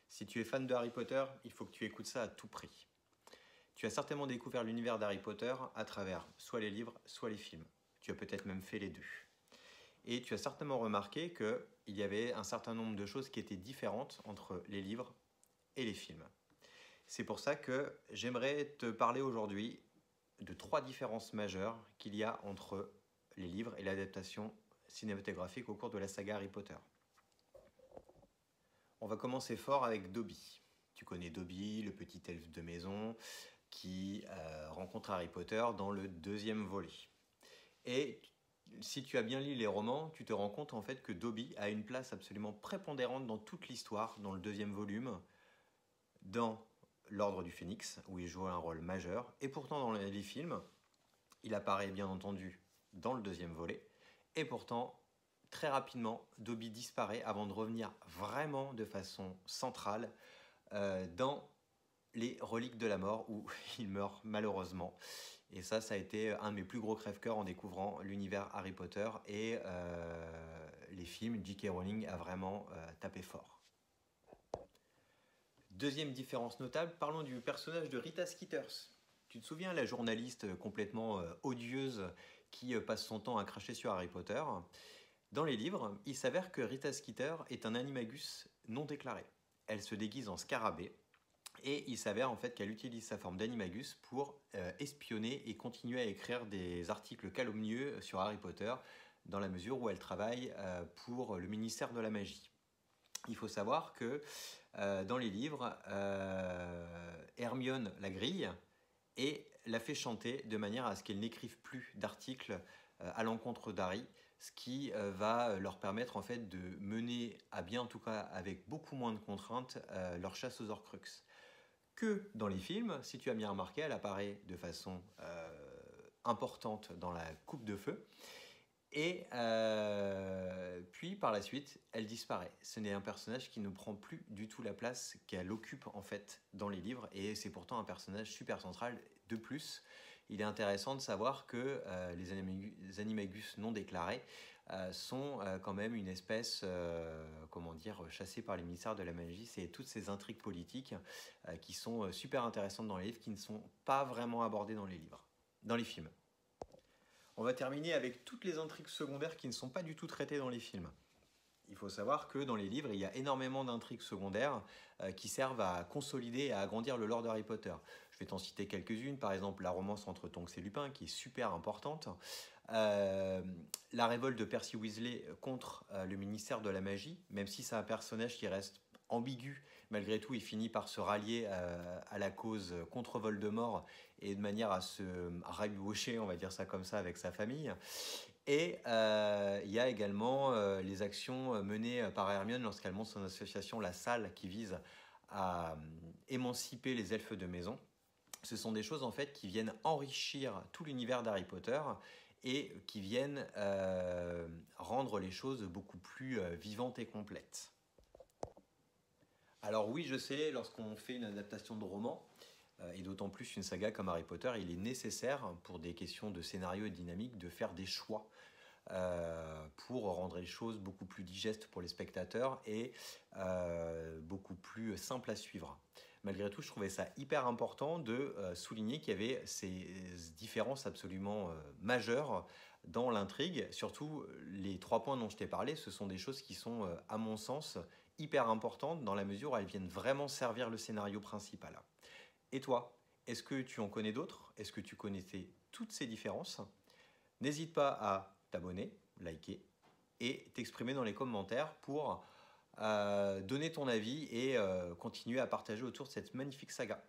Si tu es fan de Harry Potter, il faut que tu écoutes ça à tout prix. Tu as certainement découvert l'univers d'Harry Potter à travers soit les livres, soit les films. Tu as peut-être même fait les deux. Et tu as certainement remarqué qu'il y avait un certain nombre de choses qui étaient différentes entre les livres et les films. C'est pour ça que j'aimerais te parler aujourd'hui de 3 différences majeures qu'il y a entre les livres et l'adaptation cinématographique au cours de la saga Harry Potter. On va commencer fort avec Dobby. Tu connais Dobby, le petit elfe de maison qui rencontre Harry Potter dans le 2e volet. Et si tu as bien lu les romans, tu te rends compte en fait que Dobby a une place absolument prépondérante dans toute l'histoire, dans le 2e volume, dans l'Ordre du Phénix, où il joue un rôle majeur. Et pourtant, dans les films, il apparaît bien entendu dans le 2e volet. Et pourtant, très rapidement, Dobby disparaît avant de revenir vraiment de façon centrale dans les Reliques de la Mort, où il meurt malheureusement. Et ça a été un de mes plus gros crève-cœurs en découvrant l'univers Harry Potter et les films. J.K. Rowling a vraiment tapé fort. Deuxième différence notable, parlons du personnage de Rita Skeeters. Tu te souviens, la journaliste complètement odieuse qui passe son temps à cracher sur Harry Potter. Dans les livres, il s'avère que Rita Skeeter est un animagus non déclaré. Elle se déguise en scarabée et il s'avère en fait qu'elle utilise sa forme d'animagus pour espionner et continuer à écrire des articles calomnieux sur Harry Potter dans la mesure où elle travaille pour le ministère de la Magie. Il faut savoir que dans les livres, Hermione la grille et la fait chanter de manière à ce qu'elle n'écrive plus d'articles à l'encontre d'Harry, ce qui va leur permettre en fait de mener à bien, en tout cas avec beaucoup moins de contraintes, leur chasse aux Horcruxes. Que dans les films, si tu as bien remarqué, elle apparaît de façon importante dans la Coupe de Feu. Et puis par la suite, elle disparaît. Ce n'est un personnage qui ne prend plus du tout la place qu'elle occupe en fait dans les livres, et c'est pourtant un personnage super central. De plus, il est intéressant de savoir que les animagus non déclarés sont quand même une espèce, chassée par les ministères de la magie. C'est toutes ces intrigues politiques qui sont super intéressantes dans les livres, qui ne sont pas vraiment abordées dans les films. On va terminer avec toutes les intrigues secondaires qui ne sont pas du tout traitées dans les films. Il faut savoir que dans les livres, il y a énormément d'intrigues secondaires qui servent à consolider et à agrandir le lore d'Harry Potter. Je vais t'en citer quelques-unes, par exemple la romance entre Tonks et Lupin, qui est super importante. La révolte de Percy Weasley contre le ministère de la Magie, même si c'est un personnage qui reste ambigu, malgré tout, il finit par se rallier à la cause contre Voldemort et de manière à se rabibocher, on va dire ça comme ça, avec sa famille. Et il y a également les actions menées par Hermione lorsqu'elle monte son association La Salle, qui vise à émanciper les elfes de maison. Ce sont des choses en fait qui viennent enrichir tout l'univers d'Harry Potter et qui viennent rendre les choses beaucoup plus vivantes et complètes. Alors oui, je sais, lorsqu'on fait une adaptation de roman, et d'autant plus une saga comme Harry Potter, il est nécessaire, pour des questions de scénario et de dynamique, de faire des choix pour rendre les choses beaucoup plus digestes pour les spectateurs et beaucoup plus simples à suivre. Malgré tout, je trouvais ça hyper important de souligner qu'il y avait ces différences absolument majeures dans l'intrigue. Surtout, les 3 points dont je t'ai parlé, ce sont des choses qui sont, à mon sens, hyper importantes dans la mesure où elles viennent vraiment servir le scénario principal. Et toi, est-ce que tu en connais d'autres? Est-ce que tu connaissais toutes ces différences? N'hésite pas à t'abonner, liker et t'exprimer dans les commentaires pour donner ton avis et continuer à partager autour de cette magnifique saga.